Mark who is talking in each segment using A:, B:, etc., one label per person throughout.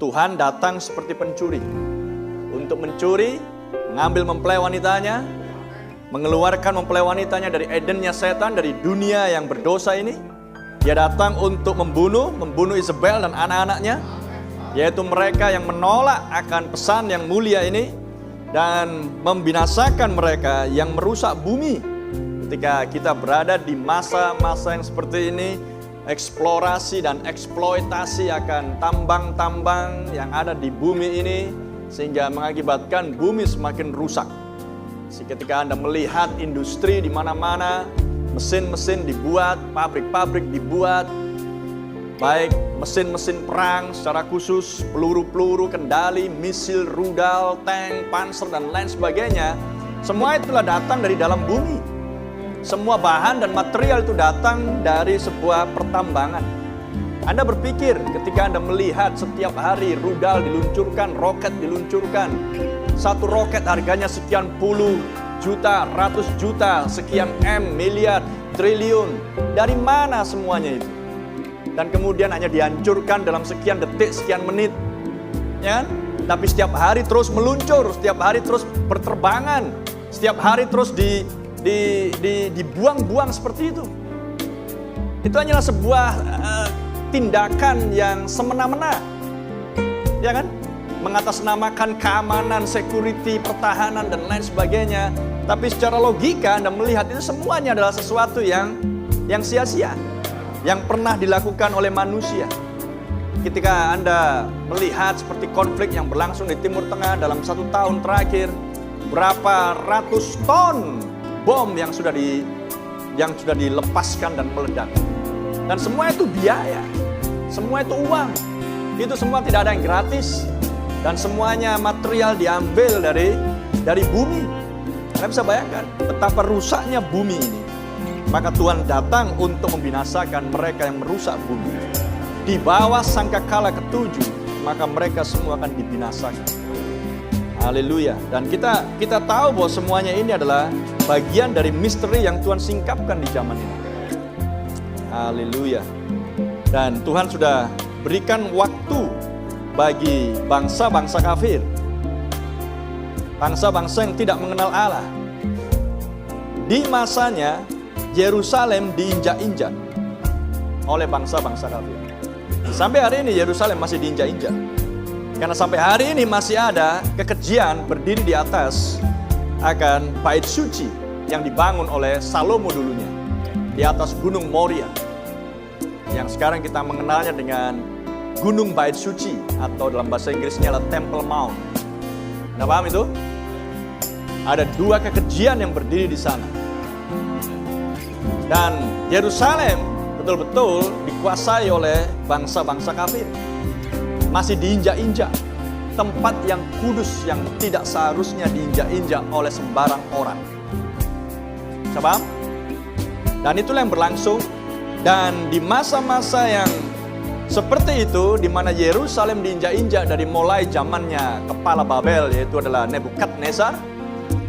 A: Tuhan datang seperti pencuri untuk mencuri, mengambil mempelai wanitanya, mengeluarkan mempelai wanitanya dari Edennya setan, dari dunia yang berdosa ini. Dia datang untuk membunuh Isabel dan anak-anaknya, yaitu mereka yang menolak akan pesan yang mulia ini, dan membinasakan mereka yang merusak bumi. Ketika kita berada di masa-masa yang seperti ini, eksplorasi dan eksploitasi akan tambang-tambang yang ada di bumi ini, sehingga mengakibatkan bumi semakin rusak. Ketika Anda melihat industri di mana-mana, mesin-mesin dibuat, pabrik-pabrik dibuat, baik mesin-mesin perang secara khusus, peluru-peluru, kendali, misil, rudal, tank, panser, dan lain sebagainya, semua itulah datang dari dalam bumi. Semua bahan dan material itu datang dari sebuah pertambangan. Anda berpikir ketika Anda melihat setiap hari rudal diluncurkan, roket diluncurkan. Satu roket harganya sekian puluh juta, ratus juta, sekian M, miliar, triliun. Dari mana semuanya itu? Dan kemudian hanya dihancurkan dalam sekian detik, sekian menit. Ya? Tapi setiap hari terus meluncur, setiap hari terus berterbangan, setiap hari terus dibuang-buang seperti itu. Itu hanyalah sebuah tindakan yang semena-mena, ya kan? Mengatasnamakan keamanan, security, pertahanan, dan lain sebagainya. Tapi secara logika Anda melihat itu semuanya adalah sesuatu yang sia-sia, yang pernah dilakukan oleh manusia. Ketika Anda melihat seperti konflik yang berlangsung di Timur Tengah dalam 1 tahun terakhir, berapa ratus ton bom yang sudah dilepaskan dan meledak. Dan semua itu biaya, semua itu uang, itu semua tidak ada yang gratis, dan semuanya material diambil dari bumi. Anda bisa bayangkan betapa rusaknya bumi ini. Maka Tuhan datang untuk membinasakan mereka yang merusak bumi. Di bawah sangkakala ketujuh, maka mereka semua akan dibinasakan. Haleluya. Dan kita tahu bahwa semuanya ini adalah bagian dari misteri yang Tuhan singkapkan di zaman ini. Haleluya. Dan Tuhan sudah berikan waktu bagi bangsa-bangsa kafir, bangsa-bangsa yang tidak mengenal Allah. Di masanya Yerusalem diinjak-injak oleh bangsa-bangsa kafir. Sampai hari ini Yerusalem masih diinjak-injak. Karena sampai hari ini masih ada kekejian berdiri di atas akan bait suci yang dibangun oleh Salomo dulunya di atas Gunung Moria, yang sekarang kita mengenalnya dengan Gunung Bait Suci, atau dalam bahasa Inggrisnya adalah Temple Mount. Anda paham itu? Ada 2 kekejian yang berdiri di sana. Dan Yerusalem betul-betul dikuasai oleh bangsa-bangsa kafir. Masih diinjak-injak, tempat yang kudus yang tidak seharusnya diinjak-injak oleh sembarang orang. Coba? Dan itulah yang berlangsung. Dan di masa-masa yang seperti itu, di mana Yerusalem diinjak-injak dari mulai zamannya kepala Babel, yaitu adalah Nebukadnezar,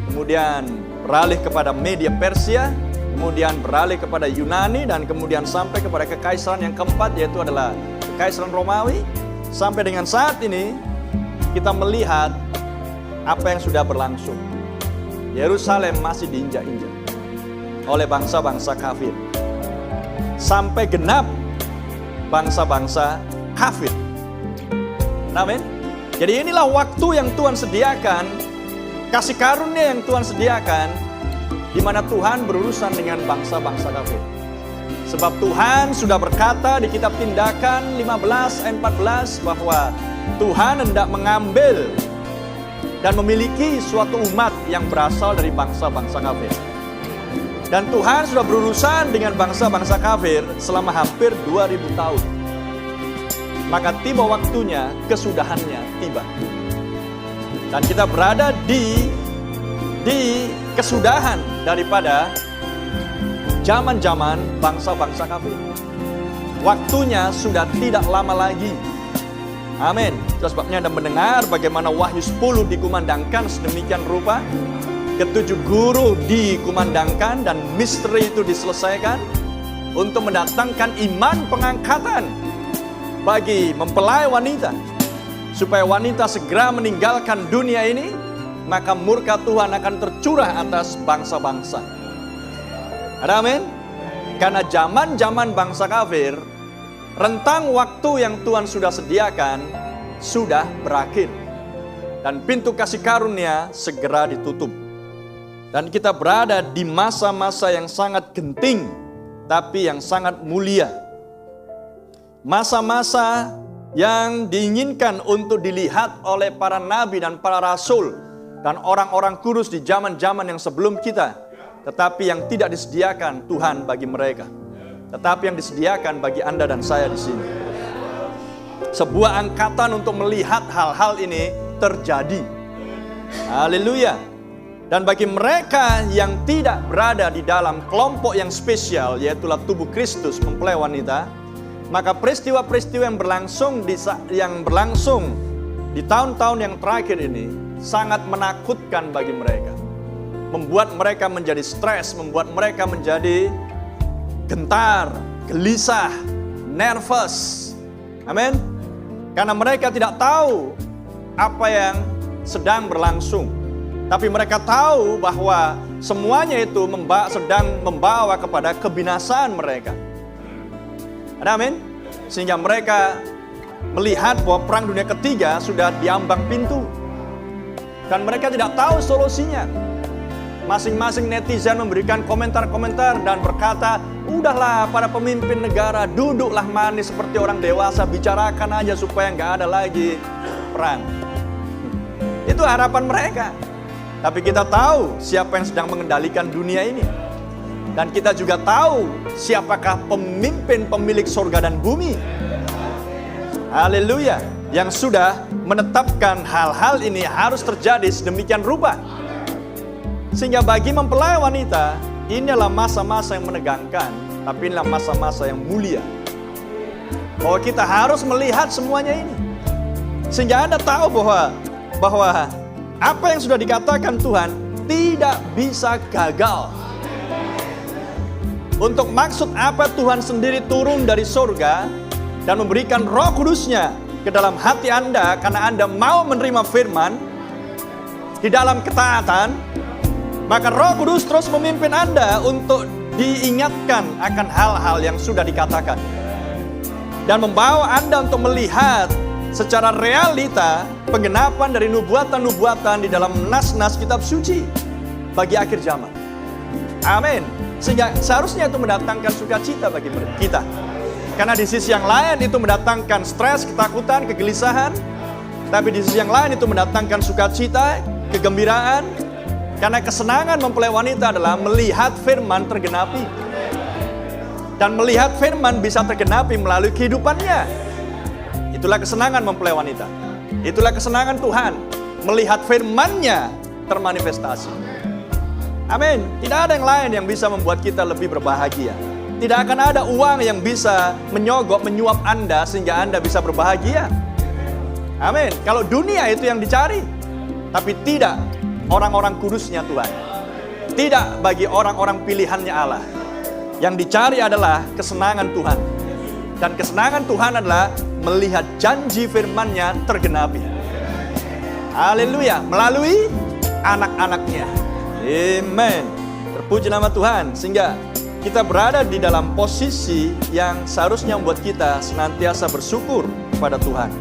A: kemudian beralih kepada Media Persia, kemudian beralih kepada Yunani, dan kemudian sampai kepada kekaisaran yang keempat, yaitu adalah kekaisaran Romawi. Sampai dengan saat ini, kita melihat apa yang sudah berlangsung. Yerusalem masih diinjak-injak oleh bangsa-bangsa kafir. Sampai genap bangsa-bangsa kafir. Amin. Jadi inilah waktu yang Tuhan sediakan, kasih karunia yang Tuhan sediakan, di mana Tuhan berurusan dengan bangsa-bangsa kafir. Sebab Tuhan sudah berkata di kitab Tindakan 15 ayat 14 bahwa Tuhan hendak mengambil dan memiliki suatu umat yang berasal dari bangsa-bangsa kafir. Dan Tuhan sudah berurusan dengan bangsa-bangsa kafir selama hampir 2000 tahun. Maka tiba waktunya, kesudahannya tiba. Dan kita berada di kesudahan daripada zaman-zaman bangsa-bangsa kafir. Waktunya sudah tidak lama lagi. Amin. Itu sebabnya Anda mendengar bagaimana Wahyu 10 dikumandangkan sedemikian rupa. Ketujuh guru dikumandangkan dan misteri itu diselesaikan untuk mendatangkan iman pengangkatan bagi mempelai wanita supaya wanita segera meninggalkan dunia ini, maka murka Tuhan akan tercurah atas bangsa-bangsa. Ada amin? Karena zaman-zaman bangsa kafir, rentang waktu yang Tuhan sudah sediakan sudah berakhir. Dan pintu kasih karunia segera ditutup. Dan kita berada di masa-masa yang sangat genting, tapi yang sangat mulia. Masa-masa yang diinginkan untuk dilihat oleh para nabi dan para rasul dan orang-orang kudus di zaman-zaman yang sebelum kita, tetapi yang tidak disediakan Tuhan bagi mereka, tetapi yang disediakan bagi Anda dan saya di sini. Sebuah angkatan untuk melihat hal-hal ini terjadi. Haleluya. Dan bagi mereka yang tidak berada di dalam kelompok yang spesial, yaitulah tubuh Kristus mempelai wanita, maka peristiwa-peristiwa yang berlangsung di tahun-tahun yang terakhir ini sangat menakutkan bagi mereka. Membuat mereka menjadi stres, membuat mereka menjadi gentar, gelisah, nervous. Amin. Karena mereka tidak tahu apa yang sedang berlangsung. Tapi mereka tahu bahwa semuanya itu sedang membawa kepada kebinasaan mereka. Ada amin? Sehingga mereka melihat bahwa perang dunia ketiga sudah diambang pintu. Dan mereka tidak tahu solusinya. Masing-masing netizen memberikan komentar-komentar dan berkata, udahlah para pemimpin negara, duduklah manis seperti orang dewasa, bicarakan aja supaya nggak ada lagi perang. Itu harapan mereka. Tapi kita tahu siapa yang sedang mengendalikan dunia ini. Dan kita juga tahu siapakah pemimpin pemilik surga dan bumi. Haleluya. Yang sudah menetapkan hal-hal ini harus terjadi sedemikian rupa. Sehingga bagi mempelai wanita, inilah masa-masa yang menegangkan, tapi inilah masa-masa yang mulia. Bahwa kita harus melihat semuanya ini. Sehingga Anda tahu bahwa apa yang sudah dikatakan Tuhan tidak bisa gagal. Untuk maksud apa Tuhan sendiri turun dari surga dan memberikan Roh Kudus-Nya ke dalam hati Anda karena Anda mau menerima firman di dalam ketaatan, maka Roh Kudus terus memimpin Anda untuk diingatkan akan hal-hal yang sudah dikatakan dan membawa Anda untuk melihat secara realita penggenapan dari nubuatan-nubuatan di dalam nas-nas kitab suci bagi akhir zaman. Amin. Sehingga seharusnya itu mendatangkan sukacita bagi kita. Karena di sisi yang lain itu mendatangkan stres, ketakutan, kegelisahan. Tapi di sisi yang lain itu mendatangkan sukacita, kegembiraan. Karena kesenangan mempelai wanita adalah melihat firman tergenapi. Dan melihat firman bisa tergenapi melalui kehidupannya. Itulah kesenangan mempelai wanita. Itulah kesenangan Tuhan. Melihat firman-Nya termanifestasi. Amin. Tidak ada yang lain yang bisa membuat kita lebih berbahagia. Tidak akan ada uang yang bisa menyogok, menyuap Anda sehingga Anda bisa berbahagia. Amin. Kalau dunia itu yang dicari. Tapi tidak orang-orang kudusnya Tuhan. Tidak bagi orang-orang pilihannya Allah. Yang dicari adalah kesenangan Tuhan. Dan kesenangan Tuhan adalah melihat janji firman-Nya tergenapi. Haleluya. Melalui anak-anaknya. Amen. Terpuji nama Tuhan. Sehingga kita berada di dalam posisi yang seharusnya membuat kita senantiasa bersyukur kepada Tuhan.